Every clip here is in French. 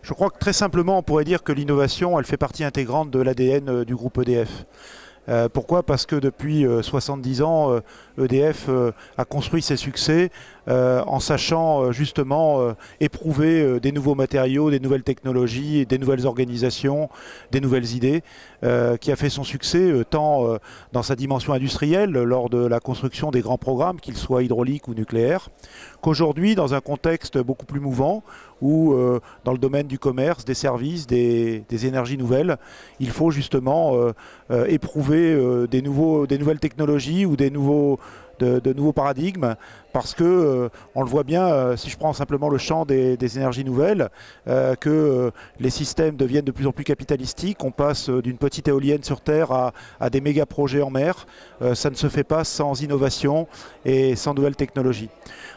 Je crois que très simplement, on pourrait dire que l'innovation, elle fait partie intégrante de l'ADN du groupe EDF. Pourquoi? Parce que depuis 70 ans, EDF a construit ses succès en sachant justement éprouver des nouveaux matériaux, des nouvelles technologies, des nouvelles organisations, des nouvelles idées, qui a fait son succès tant dans sa dimension industrielle lors de la construction des grands programmes, qu'ils soient hydrauliques ou nucléaires, qu'aujourd'hui dans un contexte beaucoup plus mouvant où dans le domaine du commerce, des services, des énergies nouvelles, il faut justement éprouver des nouvelles technologies ou de nouveaux paradigmes, parce que on le voit bien, si je prends simplement le champ des énergies nouvelles, que les systèmes deviennent de plus en plus capitalistiques. On passe d'une petite éolienne sur Terre à des méga projets en mer. Ça ne se fait pas sans innovation et sans nouvelles technologies.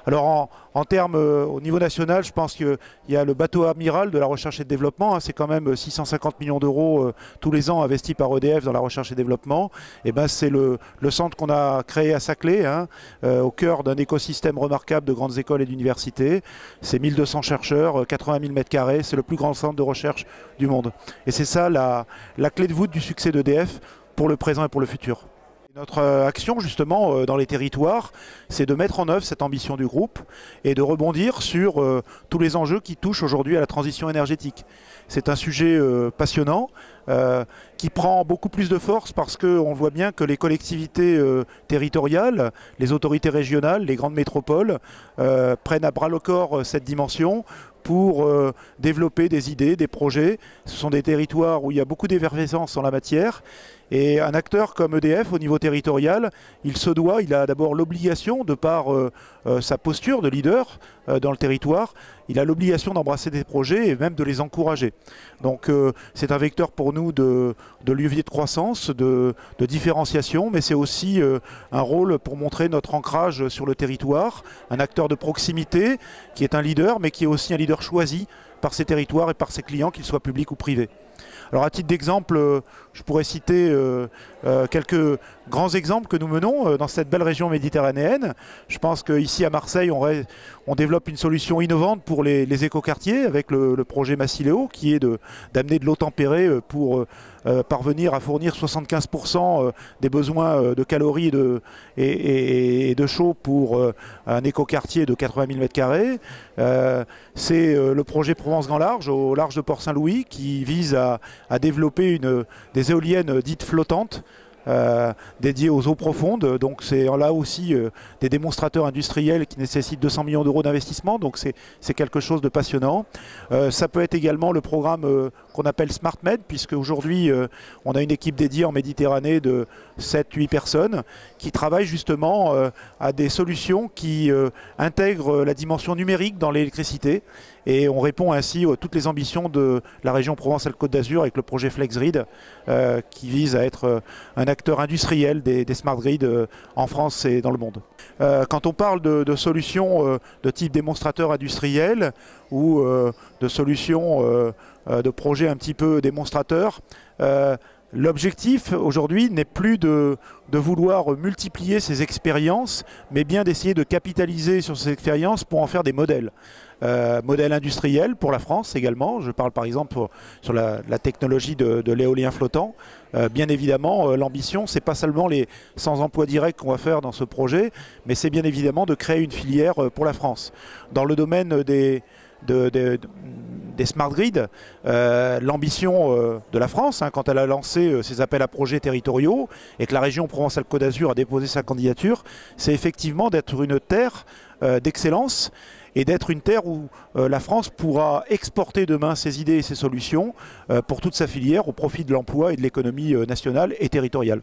Alors en termes au niveau national, je pense qu'il y a le bateau amiral de la recherche et de développement, hein, c'est quand même 650 millions d'euros tous les ans investis par EDF dans la recherche et développement. Et ben c'est le centre qu'on a créé à Saclay, hein, au cœur d'un écosystème remarquable de grandes écoles et d'universités. C'est 1200 chercheurs, 80 000 m², c'est le plus grand centre de recherche du monde. Et c'est ça la clé de voûte du succès d'EDF pour le présent et pour le futur. Notre action justement dans les territoires, c'est de mettre en œuvre cette ambition du groupe et de rebondir sur tous les enjeux qui touchent aujourd'hui à la transition énergétique. C'est un sujet passionnant qui prend beaucoup plus de force parce qu'on voit bien que les collectivités territoriales, les autorités régionales, les grandes métropoles prennent à bras le corps cette dimension pour développer des idées, des projets. Ce sont des territoires où il y a beaucoup d'effervescence en la matière. Et un acteur comme EDF au niveau territorial, il a d'abord l'obligation, de par sa posture de leader dans le territoire, il a l'obligation d'embrasser des projets et même de les encourager. Donc c'est un vecteur pour nous de levier de croissance, de différenciation, mais c'est aussi un rôle pour montrer notre ancrage sur le territoire, un acteur de proximité qui est un leader, mais qui est aussi un leader choisi par ses territoires et par ses clients, qu'ils soient publics ou privés. Alors à titre d'exemple, je pourrais citer quelques grands exemples que nous menons dans cette belle région méditerranéenne. Je pense qu'ici à Marseille, on développe une solution innovante pour les écoquartiers avec le projet Massileo, qui est d'amener de l'eau tempérée pour parvenir à fournir 75% des besoins de calories et de chaud pour un écoquartier de 80 000 m². C'est le projet Provence Grand Large, au large de Port-Saint-Louis, qui vise à développer des éoliennes dites flottantes, dédiées aux eaux profondes. Donc c'est là aussi des démonstrateurs industriels qui nécessitent 200 millions d'euros d'investissement, donc c'est quelque chose de passionnant. Ça peut être également le programme qu'on appelle SmartMed, puisque aujourd'hui on a une équipe dédiée en Méditerranée de 7-8 personnes qui travaillent justement à des solutions qui intègrent la dimension numérique dans l'électricité, et on répond ainsi à toutes les ambitions de la région Provence-Alpes-Côte d'Azur avec le projet FlexGrid qui vise à être un acteur industriel des smart grids en France et dans le monde. Quand on parle de solutions de type démonstrateur industriel ou de solutions de projets un petit peu démonstrateurs, l'objectif aujourd'hui n'est plus de vouloir multiplier ces expériences, mais bien d'essayer de capitaliser sur ces expériences pour en faire des modèles. Modèles industriels pour la France également. Je parle par exemple sur la technologie de l'éolien flottant. Bien évidemment, l'ambition, c'est pas seulement les 100 emplois directs qu'on va faire dans ce projet, mais c'est bien évidemment de créer une filière pour la France. Dans le domaine des smart grids, l'ambition de la France, hein, quand elle a lancé ses appels à projets territoriaux et que la région Provence-Alpes-Côte d'Azur a déposé sa candidature, c'est effectivement d'être une terre d'excellence et d'être une terre où la France pourra exporter demain ses idées et ses solutions pour toute sa filière au profit de l'emploi et de l'économie nationale et territoriale.